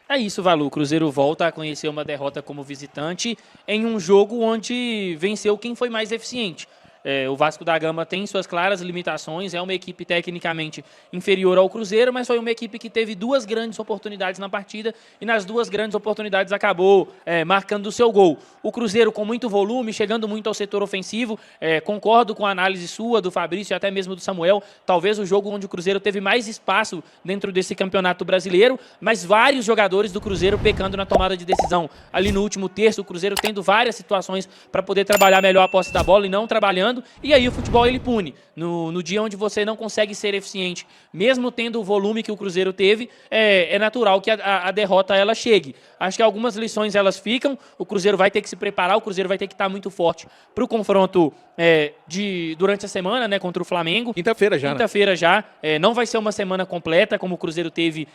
É isso, Valu. O Cruzeiro volta a conhecer uma derrota como visitante em um jogo onde venceu quem foi mais eficiente. O Vasco da Gama tem suas claras limitações, é uma equipe tecnicamente inferior ao Cruzeiro, mas foi uma equipe que teve duas grandes oportunidades na partida e nas duas grandes oportunidades acabou marcando o seu gol. O Cruzeiro com muito volume, chegando muito ao setor ofensivo, concordo com a análise sua, do Fabrício e até mesmo do Samuel, talvez o jogo onde o Cruzeiro teve mais espaço dentro desse campeonato brasileiro, mas vários jogadores do Cruzeiro pecando na tomada de decisão. Ali no último terço, o Cruzeiro tendo várias situações para poder trabalhar melhor a posse da bola e não trabalhando. E aí o futebol ele pune. No dia onde você não consegue ser eficiente, mesmo tendo o volume que o Cruzeiro teve, é natural que a derrota ela chegue. Acho que algumas lições elas ficam, o Cruzeiro vai ter que se preparar, o Cruzeiro vai ter que estar muito forte para o confronto durante a semana, né, contra o Flamengo. Quinta-feira já, Quinta-feira já. Não vai ser uma semana completa, como o Cruzeiro teve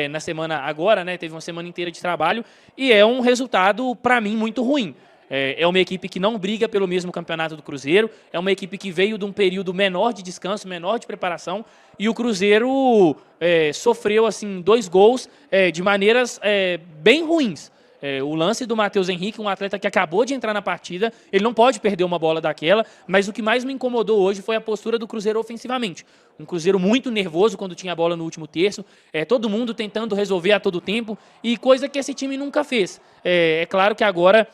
na semana agora, né, teve uma semana inteira de trabalho, e é um resultado, para mim, muito ruim. É uma equipe que não briga pelo mesmo campeonato do Cruzeiro, é uma equipe que veio de um período menor de descanso, menor de preparação, e o Cruzeiro sofreu assim 2 gols de maneiras bem ruins. O lance do Matheus Henrique, um atleta que acabou de entrar na partida, ele não pode perder uma bola daquela, mas o que mais me incomodou hoje foi a postura do Cruzeiro ofensivamente. Um Cruzeiro muito nervoso quando tinha a bola no último terço, todo mundo tentando resolver a todo tempo, e coisa que esse time nunca fez. É claro que agora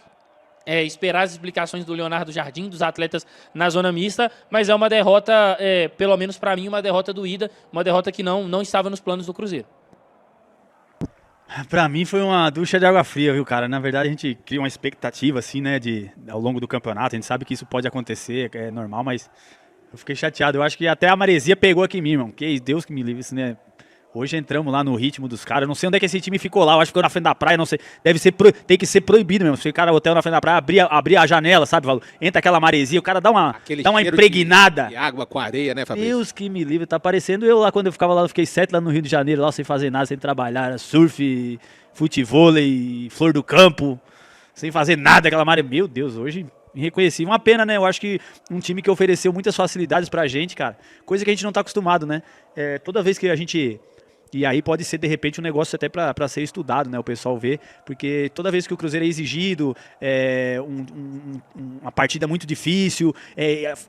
esperar as explicações do Leonardo Jardim, dos atletas na zona mista, mas é uma derrota, pelo menos para mim, uma derrota doída, uma derrota que não estava nos planos do Cruzeiro. Pra mim foi uma ducha de água fria, viu, cara? Na verdade a gente cria uma expectativa, assim, né, ao longo do campeonato, a gente sabe que isso pode acontecer, é normal, mas eu fiquei chateado, eu acho que até a maresia pegou aqui em mim, irmão, que Deus que me livre, isso, né? Hoje entramos lá no ritmo dos caras. Não sei onde é que esse time ficou lá. Eu acho que ficou na frente da praia, não sei. Tem que ser proibido mesmo. Se o cara hotel na frente da praia, abrir a janela, sabe, Valor? Entra aquela maresia, o cara dá uma impregnada. De água com areia, né, Fabrício? Deus que me livre, tá parecendo eu lá quando eu ficava lá, eu fiquei 7 lá no Rio de Janeiro, lá sem fazer nada, sem trabalhar. Era surf, futevôlei, flor do campo, sem fazer nada, aquela maré. Meu Deus, hoje me reconheci. Uma pena, né? Eu acho que um time que ofereceu muitas facilidades pra gente, cara. Coisa que a gente não tá acostumado, né? Toda vez que a gente. E aí pode ser, de repente, um negócio até para ser estudado, né? O pessoal vê, porque toda vez que o Cruzeiro é exigido, uma partida muito difícil,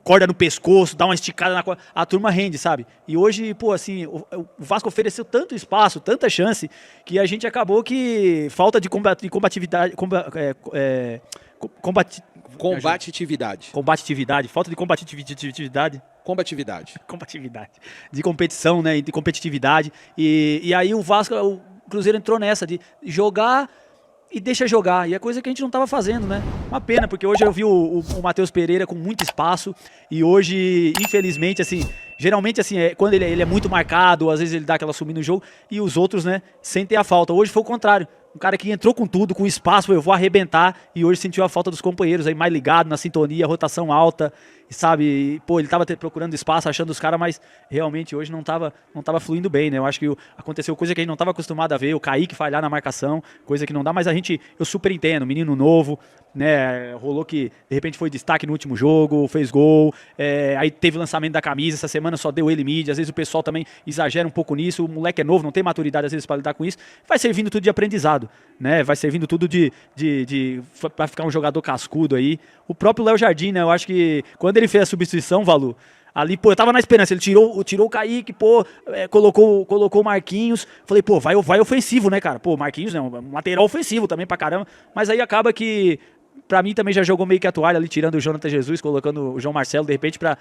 corda no pescoço, dá uma esticada na corda, a turma rende, sabe? E hoje, pô, assim, o Vasco ofereceu tanto espaço, tanta chance, que a gente acabou que falta de combatividade, falta de combatividade. Combatividade. De competição, né? De competitividade. E aí o Cruzeiro entrou nessa de jogar e deixa jogar. E é coisa que a gente não estava fazendo, né? Uma pena, porque hoje eu vi o Matheus Pereira com muito espaço. E hoje, infelizmente, assim, geralmente, assim, quando ele é muito marcado, às vezes ele dá aquela sumida no jogo, e os outros, né, sentem a falta. Hoje foi o contrário. Um cara que entrou com tudo, com espaço, eu vou arrebentar, e hoje sentiu a falta dos companheiros aí mais ligado, na sintonia, rotação alta, sabe? Pô, ele tava procurando espaço, achando os caras, mas realmente hoje não tava fluindo bem, né? Eu acho que aconteceu coisa que a gente não tava acostumado a ver, o Kaique falhar na marcação, coisa que não dá, mas eu super entendo, menino novo, né? Rolou que de repente foi destaque no último jogo, fez gol, aí teve lançamento da camisa, essa semana só deu ele mídia, às vezes o pessoal também exagera um pouco nisso, o moleque é novo, não tem maturidade às vezes para lidar com isso, vai servindo tudo de aprendizado, né? Vai servindo tudo para ficar um jogador cascudo aí. O próprio Léo Jardim, né? Eu acho que quando ele fez a substituição, Valu, ali, pô, eu tava na esperança, ele tirou o Kaique, pô, colocou o Marquinhos, falei, pô, vai ofensivo, né, cara? Pô, Marquinhos, né, um lateral ofensivo também pra caramba, mas aí acaba que, pra mim também já jogou meio que a toalha ali, tirando o Jonathan Jesus, colocando o João Marcelo, de repente, pra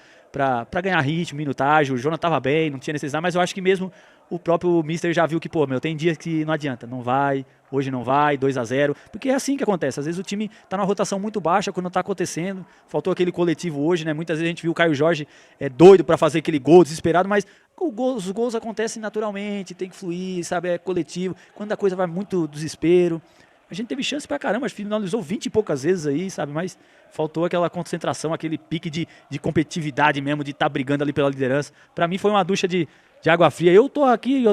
ganhar ritmo, minutagem, o Jonathan tava bem, não tinha necessidade, mas eu acho que mesmo o próprio Mister já viu que, pô, tem dias que não adianta, não vai, hoje não vai, 2-0, porque é assim que acontece, às vezes o time tá numa rotação muito baixa quando tá acontecendo, faltou aquele coletivo hoje, né, muitas vezes a gente viu o Caio Jorge doido pra fazer aquele gol, desesperado, mas os gols acontecem naturalmente, tem que fluir, sabe, é coletivo, quando a coisa vai muito desespero, a gente teve chance pra caramba, acho que finalizou 20 e poucas vezes aí, sabe, mas faltou aquela concentração, aquele pique de competitividade mesmo, de estar brigando ali pela liderança. Pra mim foi uma ducha de água fria. Eu tô aqui,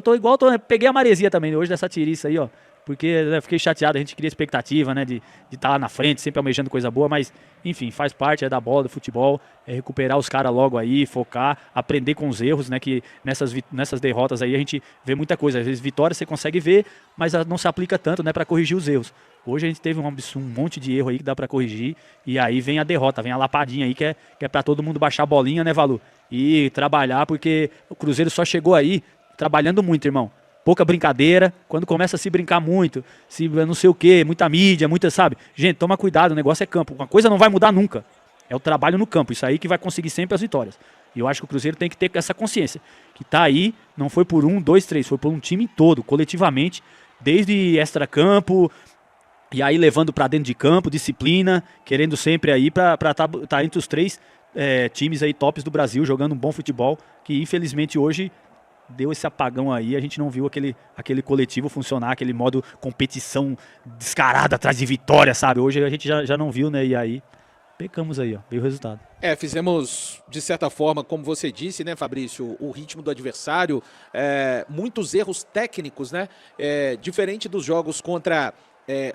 peguei a maresia também hoje dessa tiriça aí, ó. porque né, fiquei chateado, a gente cria expectativa, né, de estar lá na frente, sempre almejando coisa boa, mas enfim, faz parte da bola, do futebol, é recuperar os caras logo aí, focar, aprender com os erros, né, que nessas derrotas aí a gente vê muita coisa, às vezes vitória você consegue ver, mas não se aplica tanto, né, para corrigir os erros. Hoje a gente teve um monte de erro aí que dá para corrigir, e aí vem a derrota, vem a lapadinha aí, que é para todo mundo baixar a bolinha, né, Valu? E trabalhar, porque o Cruzeiro só chegou aí trabalhando muito, irmão. Pouca brincadeira, quando começa a se brincar muito, se não sei o que, muita mídia, muita, sabe? Gente, toma cuidado, o negócio é campo. Uma coisa não vai mudar nunca. É o trabalho no campo, isso aí que vai conseguir sempre as vitórias. E eu acho que o Cruzeiro tem que ter essa consciência, que tá aí, não foi por 1, 2, 3, foi por um time todo, coletivamente, desde extracampo, e aí levando para dentro de campo, disciplina, querendo sempre aí para tá entre os 3 times aí tops do Brasil, jogando um bom futebol, que infelizmente hoje deu esse apagão aí, a gente não viu aquele coletivo funcionar, aquele modo competição descarada atrás de vitória, sabe? Hoje a gente já não viu, né? E aí pecamos aí, ó, veio o resultado. Fizemos, de certa forma, como você disse, né, Fabrício, o ritmo do adversário, muitos erros técnicos, né? Diferente dos jogos contra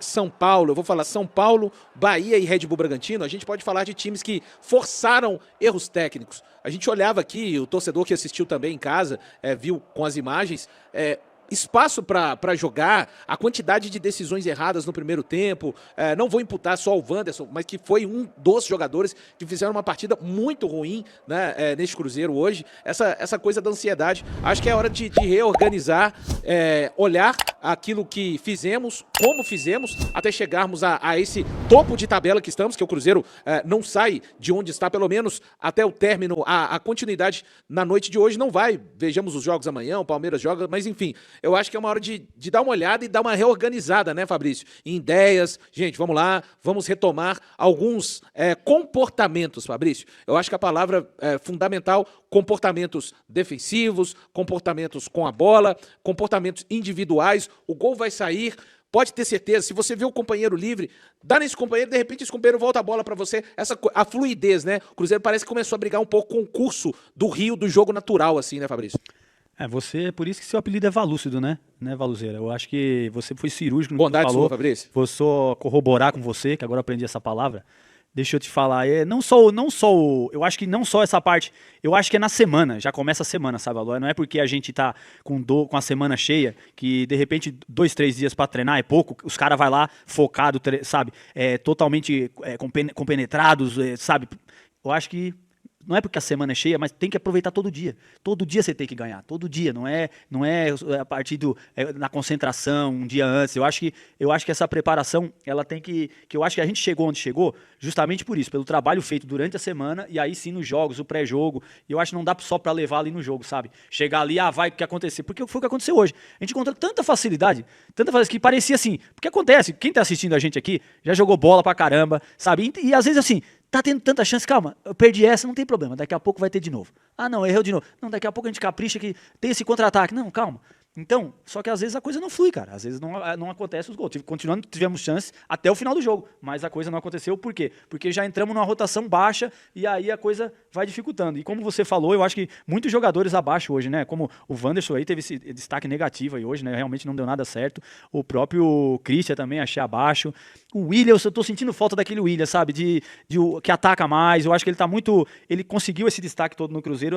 São Paulo, eu vou falar São Paulo, Bahia e Red Bull Bragantino, a gente pode falar de times que forçaram erros técnicos. A gente olhava aqui, o torcedor que assistiu também em casa, viu com as imagens, espaço para jogar, a quantidade de decisões erradas no primeiro tempo, não vou imputar só o Wanderson, mas que foi um dos jogadores que fizeram uma partida muito ruim, né, neste Cruzeiro hoje, essa coisa da ansiedade, acho que é hora de reorganizar, olhar aquilo que fizemos, como fizemos, até chegarmos a esse topo de tabela que estamos, que o Cruzeiro não sai de onde está, pelo menos até o término, a continuidade na noite de hoje não vai, vejamos os jogos amanhã, o Palmeiras joga, mas enfim, eu acho que é uma hora de dar uma olhada e dar uma reorganizada, né, Fabrício? Em ideias, gente, vamos lá, vamos retomar alguns comportamentos, Fabrício. Eu acho que a palavra fundamental, comportamentos defensivos, comportamentos com a bola, comportamentos individuais, o gol vai sair, pode ter certeza, se você vê o companheiro livre, dá nesse companheiro, de repente esse companheiro volta a bola pra você, a fluidez, né? O Cruzeiro parece que começou a brigar um pouco com o curso do rio, do jogo natural, assim, né, Fabrício? Por isso que seu apelido é Valúcido, né, Valuzeira? Eu acho que você foi cirúrgico no Bondade que você falou. Sua, Fabrício. Vou só corroborar com você, que agora aprendi essa palavra. Deixa eu te falar, eu acho que não só essa parte, eu acho que é na semana, já começa a semana, sabe, Alô? Não é porque a gente tá com a semana cheia, que de repente 2, 3 dias para treinar é pouco, os caras vai lá focado, sabe, totalmente compenetrados, sabe, eu acho que não é porque a semana é cheia, mas tem que aproveitar todo dia. Todo dia você tem que ganhar, todo dia. Não é a partir na concentração, um dia antes. Eu acho que essa preparação, ela tem que eu acho que a gente chegou onde chegou, justamente por isso, pelo trabalho feito durante a semana e aí sim nos jogos, o pré-jogo. E eu acho que não dá só para levar ali no jogo, sabe? Chegar ali, vai o que acontecer. Porque foi o que aconteceu hoje. A gente encontrou tanta facilidade que parecia assim. Porque acontece, quem tá assistindo a gente aqui já jogou bola pra caramba, sabe? E às vezes assim, tá tendo tanta chance, calma, eu perdi essa, não tem problema, daqui a pouco vai ter de novo. Ah, não, errou de novo. Não, daqui a pouco a gente capricha que tem esse contra-ataque. Não, calma. Então, só que às vezes a coisa não flui, cara. Às vezes não acontece os gols. Continuando, tivemos chance até o final do jogo, mas a coisa não aconteceu. Por quê? Porque já entramos numa rotação baixa e aí a coisa vai dificultando. E como você falou, eu acho que muitos jogadores abaixo hoje, né? Como o Wanderson aí teve esse destaque negativo aí hoje, né? Realmente não deu nada certo. O próprio Christian também achei abaixo. O Willian, eu tô sentindo falta daquele Willian, sabe? Que ataca mais. Eu acho que ele tá muito... Ele conseguiu esse destaque todo no Cruzeiro,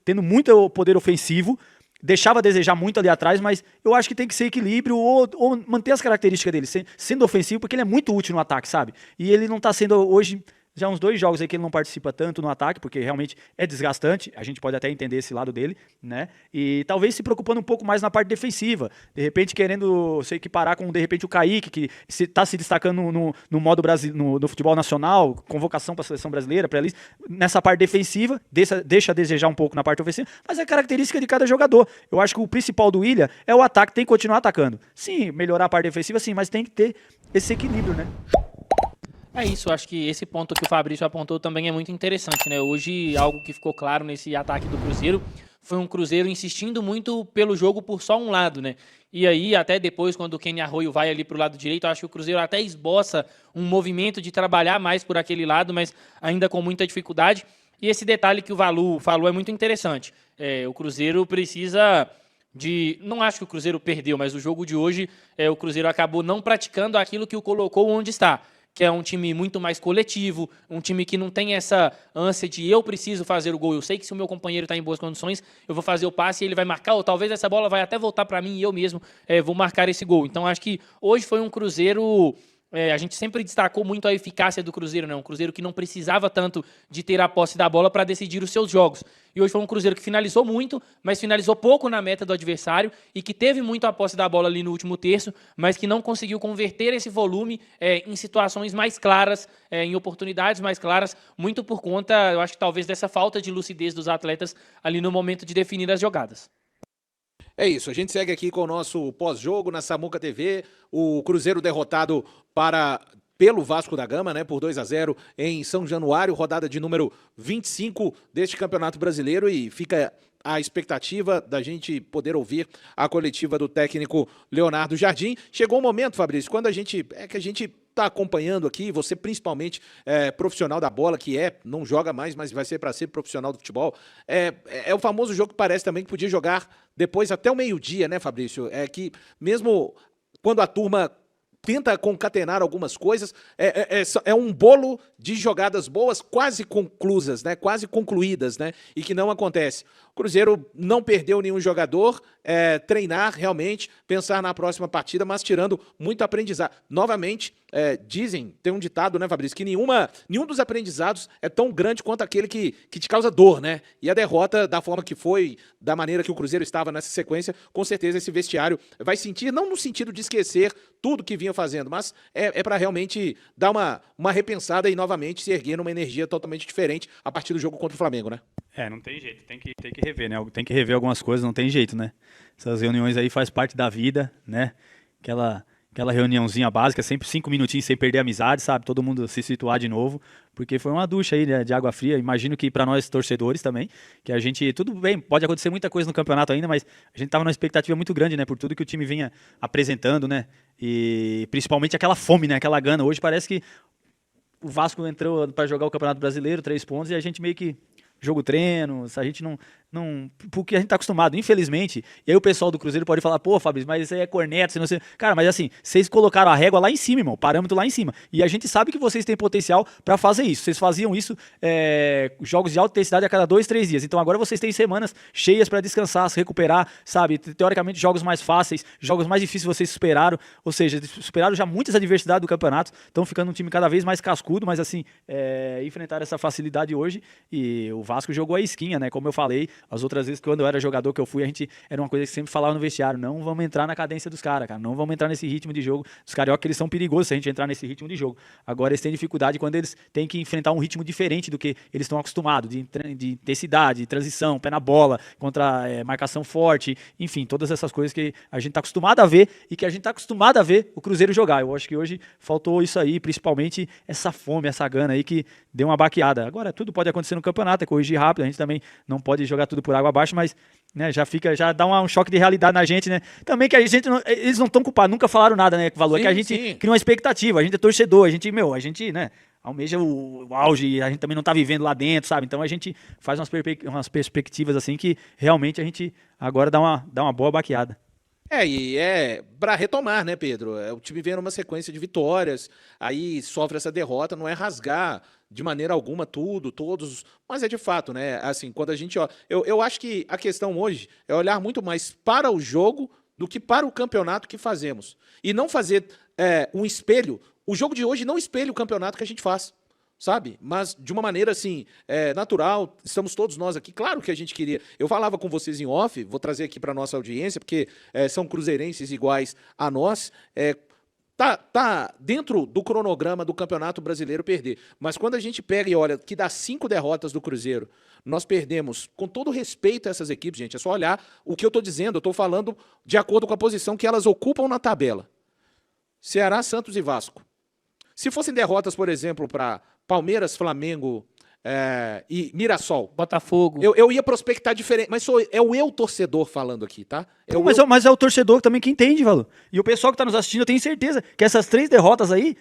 tendo muito poder ofensivo. Deixava a desejar muito ali atrás, mas eu acho que tem que ser equilíbrio ou manter as características dele, sendo ofensivo, porque ele é muito útil no ataque, sabe? E ele não tá sendo hoje... Já uns 2 jogos aí que ele não participa tanto no ataque, porque realmente é desgastante, a gente pode até entender esse lado dele, né? E talvez se preocupando um pouco mais na parte defensiva, de repente querendo se equiparar com, de repente, o Kaique, que está se destacando no modo no futebol nacional, convocação para a seleção brasileira, nessa parte defensiva, deixa a desejar um pouco na parte ofensiva, mas é característica de cada jogador. Eu acho que o principal do Willian é o ataque, tem que continuar atacando. Sim, melhorar a parte defensiva, sim, mas tem que ter esse equilíbrio, né? É isso, acho que esse ponto que o Fabrício apontou também é muito interessante, né? Hoje, algo que ficou claro nesse ataque do Cruzeiro foi um Cruzeiro insistindo muito pelo jogo por só um lado, né? E aí, até depois, quando o Kenny Arroio vai ali pro lado direito, acho que o Cruzeiro até esboça um movimento de trabalhar mais por aquele lado, mas ainda com muita dificuldade. E esse detalhe que o Valu falou é muito interessante. O Cruzeiro precisa Não acho que o Cruzeiro perdeu, mas o jogo de hoje, o Cruzeiro acabou não praticando aquilo que o colocou onde está, que é um time muito mais coletivo, um time que não tem essa ânsia de eu preciso fazer o gol. Eu sei que se o meu companheiro está em boas condições, eu vou fazer o passe e ele vai marcar, ou talvez essa bola vai até voltar para mim e eu mesmo vou marcar esse gol. Então acho que hoje foi um Cruzeiro... a gente sempre destacou muito a eficácia do Cruzeiro, né? Um Cruzeiro que não precisava tanto de ter a posse da bola para decidir os seus jogos. E hoje foi um Cruzeiro que finalizou muito, mas finalizou pouco na meta do adversário e que teve muito a posse da bola ali no último terço, mas que não conseguiu converter esse volume em situações mais claras, em oportunidades mais claras, muito por conta, eu acho que talvez dessa falta de lucidez dos atletas ali no momento de definir as jogadas. É isso, a gente segue aqui com o nosso pós-jogo na Samuca TV, o Cruzeiro derrotado pelo Vasco da Gama, né, por 2-0 em São Januário, rodada de número 25 deste Campeonato Brasileiro, e fica a expectativa da gente poder ouvir a coletiva do técnico Leonardo Jardim. Chegou o momento, Fabrício, quando a gente está acompanhando aqui, você principalmente profissional da bola, não joga mais, mas vai ser para ser profissional do futebol, é o famoso jogo que parece também que podia jogar depois até o meio-dia, né, Fabrício? É que mesmo quando a turma tenta concatenar algumas coisas, é um bolo de jogadas boas quase conclusas, né? Quase concluídas, né? E que não acontece. O Cruzeiro não perdeu nenhum jogador, treinar realmente, pensar na próxima partida, mas tirando muito aprendizado. Novamente, dizem, tem um ditado, né, Fabrício, que nenhum dos aprendizados é tão grande quanto aquele que te causa dor, né? E a derrota, da forma que foi, da maneira que o Cruzeiro estava nessa sequência, com certeza esse vestiário vai sentir, não no sentido de esquecer tudo que vinha fazendo, mas para realmente dar uma repensada e novamente se erguer numa energia totalmente diferente a partir do jogo contra o Flamengo, né? Não tem jeito, tem que rever, né? Tem que rever algumas coisas, não tem jeito, né? Essas reuniões aí faz parte da vida, né? Aquela reuniãozinha básica, sempre 5 minutinhos sem perder a amizade, sabe? Todo mundo se situar de novo, porque foi uma ducha aí, né, de água fria. Imagino que para nós torcedores também, que a gente, tudo bem, pode acontecer muita coisa no campeonato ainda, mas a gente tava numa expectativa muito grande, né? Por tudo que o time vinha apresentando, né? E principalmente aquela fome, né? Aquela gana. Hoje parece que o Vasco entrou para jogar o Campeonato Brasileiro, 3 pontos, e a gente meio que jogo treino, a gente não porque a gente tá acostumado, infelizmente. E aí o pessoal do Cruzeiro pode falar, pô, Fabrício, mas isso aí é corneta, não sei. Cara, mas assim, vocês colocaram a régua lá em cima, irmão, o parâmetro lá em cima. E a gente sabe que vocês têm potencial para fazer isso. Vocês faziam isso, jogos de alta intensidade a cada 2, 3 dias. Então agora vocês têm semanas cheias para descansar, se recuperar, sabe? Teoricamente, jogos mais fáceis, jogos mais difíceis vocês superaram. Ou seja, superaram já muitas adversidades do campeonato. Estão ficando um time cada vez mais cascudo, mas assim, enfrentaram essa facilidade hoje. E o Vasco jogou a esquinha, né? Como eu falei, as outras vezes quando eu era jogador que eu fui, era uma coisa que sempre falava no vestiário, não vamos entrar na cadência dos caras, cara, não vamos entrar nesse ritmo de jogo dos carioca, que eles são perigosos se a gente entrar nesse ritmo de jogo. Agora eles têm dificuldade quando eles têm que enfrentar um ritmo diferente do que eles estão acostumados, de intensidade, de transição, pé na bola, contra marcação forte, enfim, todas essas coisas que a gente está acostumado a ver e que a gente está acostumado a ver o Cruzeiro jogar. Eu acho que hoje faltou isso aí, principalmente essa fome, essa gana aí que deu uma baqueada. Agora tudo pode acontecer no campeonato, é corrigir rápido, a gente também não pode jogar tudo por água abaixo, mas né, já dá um choque de realidade na gente, né? Também que a gente eles não estão culpados, nunca falaram nada, né? Valor que a gente cria uma expectativa, a gente é torcedor, a gente, né, almeja o auge e a gente também não tá vivendo lá dentro, sabe? Então a gente faz umas perspectivas assim que realmente a gente agora dá uma boa baqueada. E para retomar, né, Pedro? O time vem numa sequência de vitórias, aí sofre essa derrota, não é rasgar de maneira alguma todos, mas é de fato, né? Assim, quando a gente... Eu acho que a questão hoje é olhar muito mais para o jogo do que para o campeonato que fazemos. E não fazer um espelho. O jogo de hoje não espelha o campeonato que a gente faz, sabe? Mas de uma maneira, assim, natural, estamos todos nós aqui. Claro que a gente queria... Eu falava com vocês em off, vou trazer aqui para nossa audiência, porque são cruzeirenses iguais a nós. Tá dentro do cronograma do Campeonato Brasileiro perder. Mas quando a gente pega e olha que das 5 derrotas do Cruzeiro, nós perdemos, com todo respeito a essas equipes, gente, é só olhar o que eu estou dizendo, eu estou falando de acordo com a posição que elas ocupam na tabela. Ceará, Santos e Vasco. Se fossem derrotas, por exemplo, para Palmeiras, Flamengo e Mirassol, Botafogo, eu ia prospectar diferente, mas é o eu torcedor falando aqui, tá? Mas é o torcedor também que entende, Valor. E o pessoal que está nos assistindo, eu tenho certeza que essas 3 derrotas aí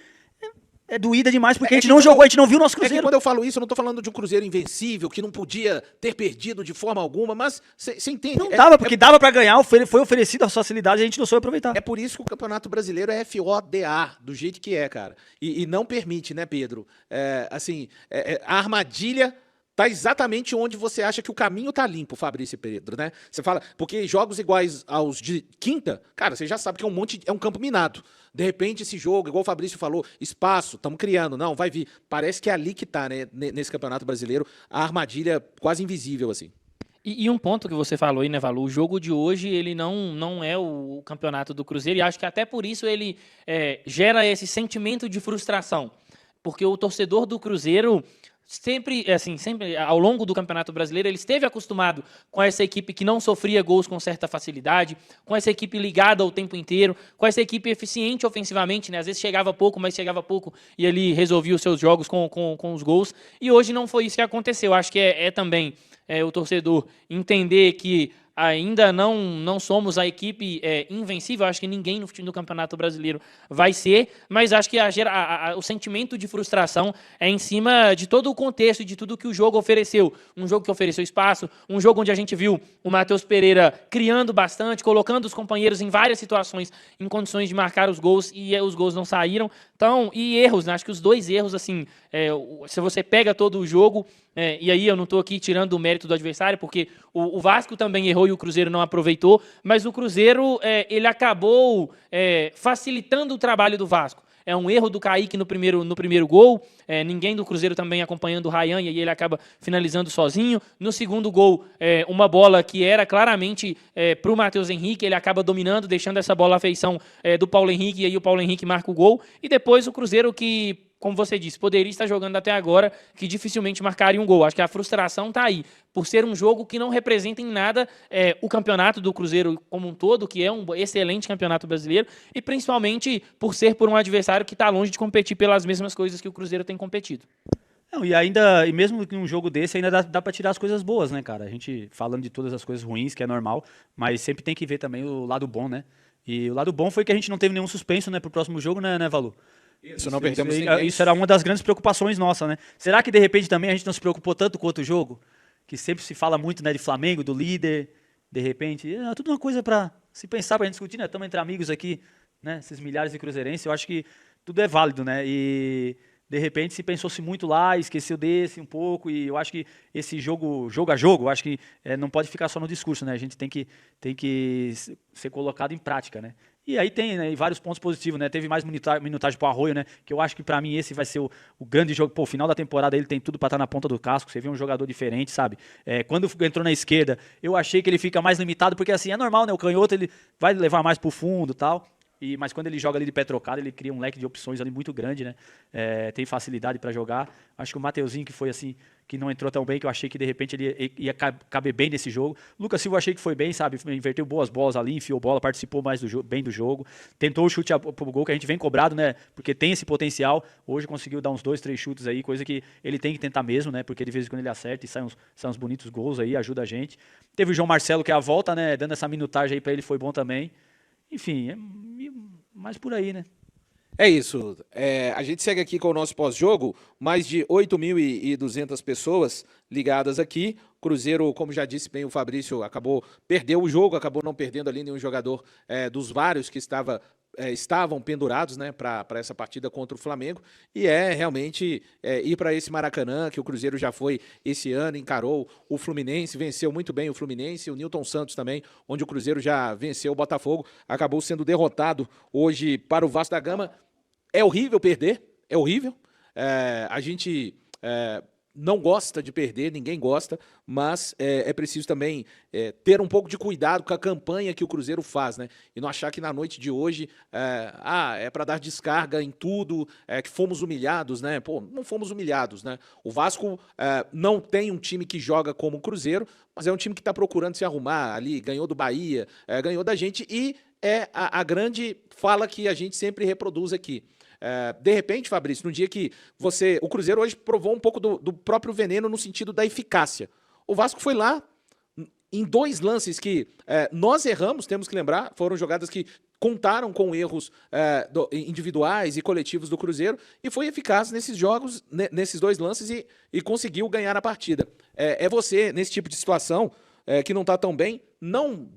é doída demais, porque a gente não jogou, a gente não viu o nosso Cruzeiro. É que quando eu falo isso, eu não tô falando de um Cruzeiro invencível, que não podia ter perdido de forma alguma, mas você entende? Não dava, porque dava pra ganhar, foi oferecido a facilidade e a gente não soube aproveitar. É por isso que o Campeonato Brasileiro é FODA, do jeito que é, cara. E não permite, né, Pedro? A armadilha tá exatamente onde você acha que o caminho tá limpo, Fabrício e Pedro, né? Você fala, porque jogos iguais aos de quinta, cara, você já sabe que é um campo minado. De repente esse jogo, igual o Fabrício falou, espaço, estamos criando, não, vai vir. Parece que é ali que tá, né, nesse Campeonato Brasileiro, a armadilha quase invisível, assim. E um ponto que você falou aí, né, Valu? O jogo de hoje, ele não é o campeonato do Cruzeiro, e acho que até por isso ele gera esse sentimento de frustração. Porque o torcedor do Cruzeiro sempre ao longo do Campeonato Brasileiro, ele esteve acostumado com essa equipe que não sofria gols com certa facilidade, com essa equipe ligada o tempo inteiro, com essa equipe eficiente ofensivamente, né? Às vezes chegava pouco, mas chegava pouco e ali resolvia os seus jogos com os gols. E hoje não foi isso que aconteceu. Acho que também o torcedor entender que ainda não somos a equipe invencível. Acho que ninguém no time do Campeonato Brasileiro vai ser, mas acho que o sentimento de frustração é em cima de todo o contexto e de tudo que o jogo ofereceu. Um jogo que ofereceu espaço, um jogo onde a gente viu o Matheus Pereira criando bastante, colocando os companheiros em várias situações em condições de marcar os gols e os gols não saíram. Então, e erros, né? Acho que os dois erros, assim, se você pega todo o jogo, e aí eu não estou aqui tirando o mérito do adversário, porque o Vasco também errou e o Cruzeiro não aproveitou, mas o Cruzeiro ele acabou facilitando o trabalho do Vasco. É um erro do Kaique no primeiro gol, ninguém do Cruzeiro também acompanhando o Ryan, e aí ele acaba finalizando sozinho. No segundo gol, uma bola que era claramente para o Matheus Henrique, ele acaba dominando, deixando essa bola à feição do Paulo Henrique, e aí o Paulo Henrique marca o gol. E depois o Cruzeiro que, como você disse, poderia estar jogando até agora, que dificilmente marcaria um gol. Acho que a frustração está aí, por ser um jogo que não representa em nada o campeonato do Cruzeiro como um todo, que é um excelente campeonato brasileiro, e principalmente por ser por um adversário que está longe de competir pelas mesmas coisas que o Cruzeiro tem competido. Não, e mesmo num jogo desse, ainda dá para tirar as coisas boas, né, cara? A gente falando de todas as coisas ruins, que é normal, mas sempre tem que ver também o lado bom, né? E o lado bom foi que a gente não teve nenhum suspenso, né, pro próximo jogo, né, Valu? Isso era uma das grandes preocupações nossas, né? Será que de repente também a gente não se preocupou tanto com outro jogo? Que sempre se fala muito, né, de Flamengo, do líder, de repente. Tudo uma coisa para se pensar, para a gente discutir, né? Estamos entre amigos aqui, né? Esses milhares de cruzeirenses, eu acho que tudo é válido, né? E de repente se pensou-se muito lá, esqueceu desse um pouco, e eu acho que esse jogo a jogo, eu acho que não pode ficar só no discurso, né? A gente tem que ser colocado em prática, né? E aí tem, né, vários pontos positivos, né? Teve mais minutagem pro Arroio, né? Que eu acho que pra mim esse vai ser o grande jogo. Pô, final da temporada ele tem tudo pra estar na ponta do casco. Você vê um jogador diferente, sabe? Quando entrou na esquerda, eu achei que ele fica mais limitado, porque assim, é normal, né? O canhoto ele vai levar mais pro fundo e tal. Mas quando ele joga ali de pé trocado, ele cria um leque de opções ali muito grande, né? Tem facilidade para jogar. Acho que o Mateuzinho, que foi assim, que não entrou tão bem, que eu achei que de repente ele ia caber bem nesse jogo. Lucas Silva, eu achei que foi bem, sabe? Inverteu boas bolas ali, enfiou bola, participou mais bem do jogo. Tentou o chute pro gol, que a gente vem cobrado, né? Porque tem esse potencial. Hoje conseguiu dar uns 2, 3 chutes aí, coisa que ele tem que tentar mesmo, né? Porque de vez em quando ele acerta e saem uns bonitos gols aí, ajuda a gente. Teve o João Marcelo, que é a volta, né? Dando essa minutagem aí para ele, foi bom também. Enfim, mais por aí, né? É isso. A gente segue aqui com o nosso pós-jogo. Mais de 8.200 pessoas ligadas aqui. Cruzeiro, como já disse bem o Fabrício, perdeu o jogo, acabou não perdendo ali nenhum jogador dos vários que estavam pendurados, né, para essa partida contra o Flamengo. E realmente ir para esse Maracanã, que o Cruzeiro já foi esse ano, encarou o Fluminense, venceu muito bem o Fluminense, o Newton Santos também, onde o Cruzeiro já venceu o Botafogo, acabou sendo derrotado hoje para o Vasco da Gama. É horrível perder, é horrível. A gente não gosta de perder, ninguém gosta, mas é preciso também ter um pouco de cuidado com a campanha que o Cruzeiro faz, né? E não achar que na noite de hoje é para dar descarga em tudo, que fomos humilhados, né? Pô, não fomos humilhados, né? O Vasco não tem um time que joga como o Cruzeiro, mas é um time que está procurando se arrumar ali, ganhou do Bahia, ganhou da gente, e a grande fala que a gente sempre reproduz aqui. De repente, Fabrício, no dia que o Cruzeiro hoje provou um pouco do próprio veneno no sentido da eficácia. O Vasco foi lá em 2 lances que nós erramos, temos que lembrar, foram jogadas que contaram com erros individuais e coletivos do Cruzeiro e foi eficaz nesses jogos, nesses 2 lances e conseguiu ganhar a partida. É você, nesse tipo de situação, que não está tão bem, não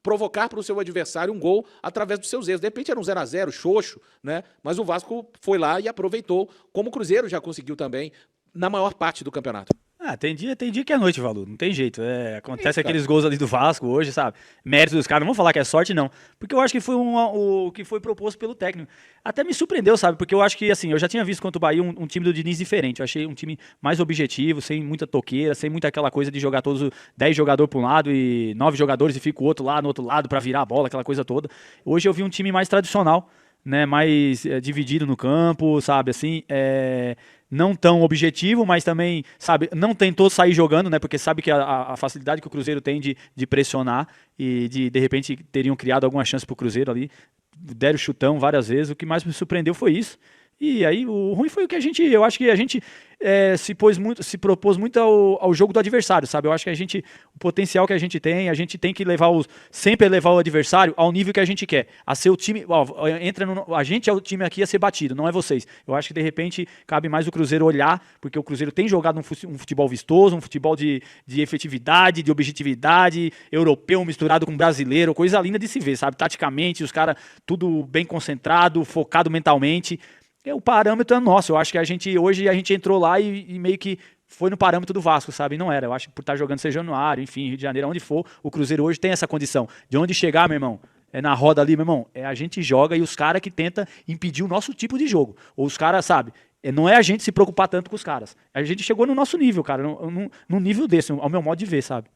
provocar para o seu adversário um gol através dos seus erros. De repente era um 0-0, xoxo, né? Mas o Vasco foi lá e aproveitou, como o Cruzeiro já conseguiu também, na maior parte do campeonato. Tem dia que é noite, Valu, não tem jeito. Acontece aqueles gols ali do Vasco hoje, sabe? Mérito dos caras, não vou falar que é sorte, não. Porque eu acho que foi o que foi proposto pelo técnico. Até me surpreendeu, sabe? Porque eu acho que, assim, eu já tinha visto contra o Bahia um time do Diniz diferente. Eu achei um time mais objetivo, sem muita toqueira, sem muita aquela coisa de jogar todos 10 jogadores para um lado e 9 jogadores e fica o outro lá no outro lado para virar a bola, aquela coisa toda. Hoje eu vi um time mais tradicional, né, mais dividido no campo, sabe, assim, não tão objetivo, mas também, sabe, não tentou sair jogando, né, porque sabe que a facilidade que o Cruzeiro tem de pressionar e de repente teriam criado alguma chance pro Cruzeiro ali, deram chutão várias vezes, o que mais me surpreendeu foi isso. E aí o ruim foi o que eu acho que a gente se propôs muito ao jogo do adversário, sabe? Eu acho que o potencial que a gente tem que sempre levar o adversário ao nível que a gente quer. A ser o time, a gente é o time aqui a ser batido, não é vocês. Eu acho que de repente cabe mais o Cruzeiro olhar, porque o Cruzeiro tem jogado um futebol vistoso, um futebol de efetividade, de objetividade, europeu misturado com brasileiro, coisa linda de se ver, sabe? Taticamente, os caras tudo bem concentrado, focado mentalmente. O parâmetro é nosso. Eu acho que hoje a gente entrou lá e meio que foi no parâmetro do Vasco, sabe? Não era. Eu acho que por estar jogando São Januário, enfim, Rio de Janeiro, onde for, o Cruzeiro hoje tem essa condição. De onde chegar, meu irmão, na roda ali, meu irmão, a gente joga e os caras que tentam impedir o nosso tipo de jogo. Ou os caras, sabe? Não é a gente se preocupar tanto com os caras. A gente chegou no nosso nível, cara, num nível desse, ao meu modo de ver, sabe?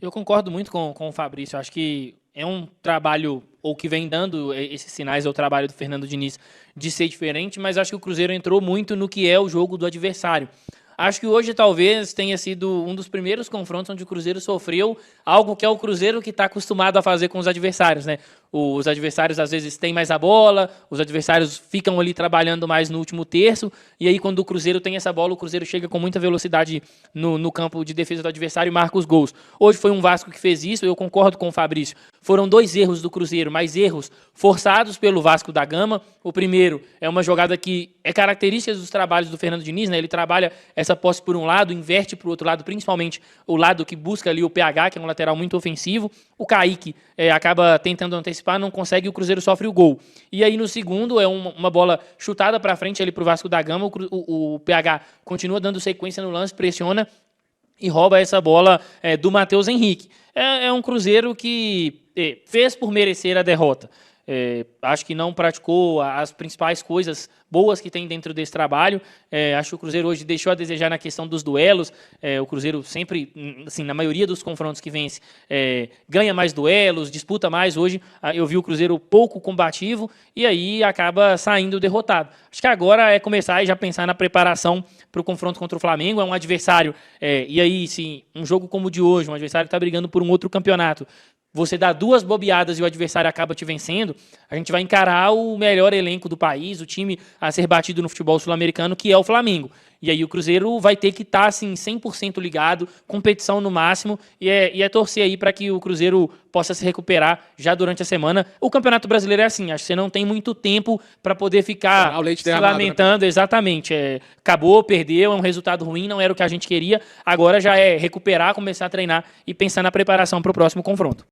Eu concordo muito com o Fabrício. Eu acho que é um trabalho, ou que vem dando esses sinais, é o trabalho do Fernando Diniz de ser diferente, mas acho que o Cruzeiro entrou muito no que é o jogo do adversário. Acho que hoje talvez tenha sido um dos primeiros confrontos onde o Cruzeiro sofreu algo que é o Cruzeiro que está acostumado a fazer com os adversários, né? Os adversários às vezes têm mais a bola, os adversários ficam ali trabalhando mais no último terço, e aí quando o Cruzeiro tem essa bola, o Cruzeiro chega com muita velocidade no campo de defesa do adversário e marca os gols. Hoje foi um Vasco que fez isso, eu concordo com o Fabrício. Foram 2 erros do Cruzeiro, mas erros forçados pelo Vasco da Gama. O primeiro é uma jogada que é característica dos trabalhos do Fernando Diniz, né? Ele trabalha essa posse por um lado, inverte para o outro lado, principalmente o lado que busca ali o PH, que é um lateral muito ofensivo. O Kaique acaba tentando antecipar, não consegue, e o Cruzeiro sofre o gol. E aí no segundo é uma bola chutada para frente ali para o Vasco da Gama, o PH continua dando sequência no lance, pressiona e rouba essa bola do Matheus Henrique. É um Cruzeiro que fez por merecer a derrota. Acho que não praticou as principais coisas boas que tem dentro desse trabalho. Acho que o Cruzeiro hoje deixou a desejar na questão dos duelos. O Cruzeiro sempre, assim, na maioria dos confrontos que vence, ganha mais duelos, disputa mais. Hoje eu vi o Cruzeiro pouco combativo e aí acaba saindo derrotado. Acho que agora é começar e já pensar na preparação para o confronto contra o Flamengo. É um adversário, e aí, sim, um jogo como o de hoje, um adversário que está brigando por um outro campeonato, você dá 2 bobeadas e o adversário acaba te vencendo, a gente vai encarar o melhor elenco do país, o time a ser batido no futebol sul-americano, que é o Flamengo. E aí o Cruzeiro vai ter que estar assim, 100% ligado, competição no máximo, e é torcer aí para que o Cruzeiro possa se recuperar já durante a semana. O Campeonato Brasileiro é assim, acho que você não tem muito tempo para poder ficar se lamentando. Né? Exatamente. Acabou, perdeu, é um resultado ruim, não era o que a gente queria. Agora já é recuperar, começar a treinar e pensar na preparação para o próximo confronto.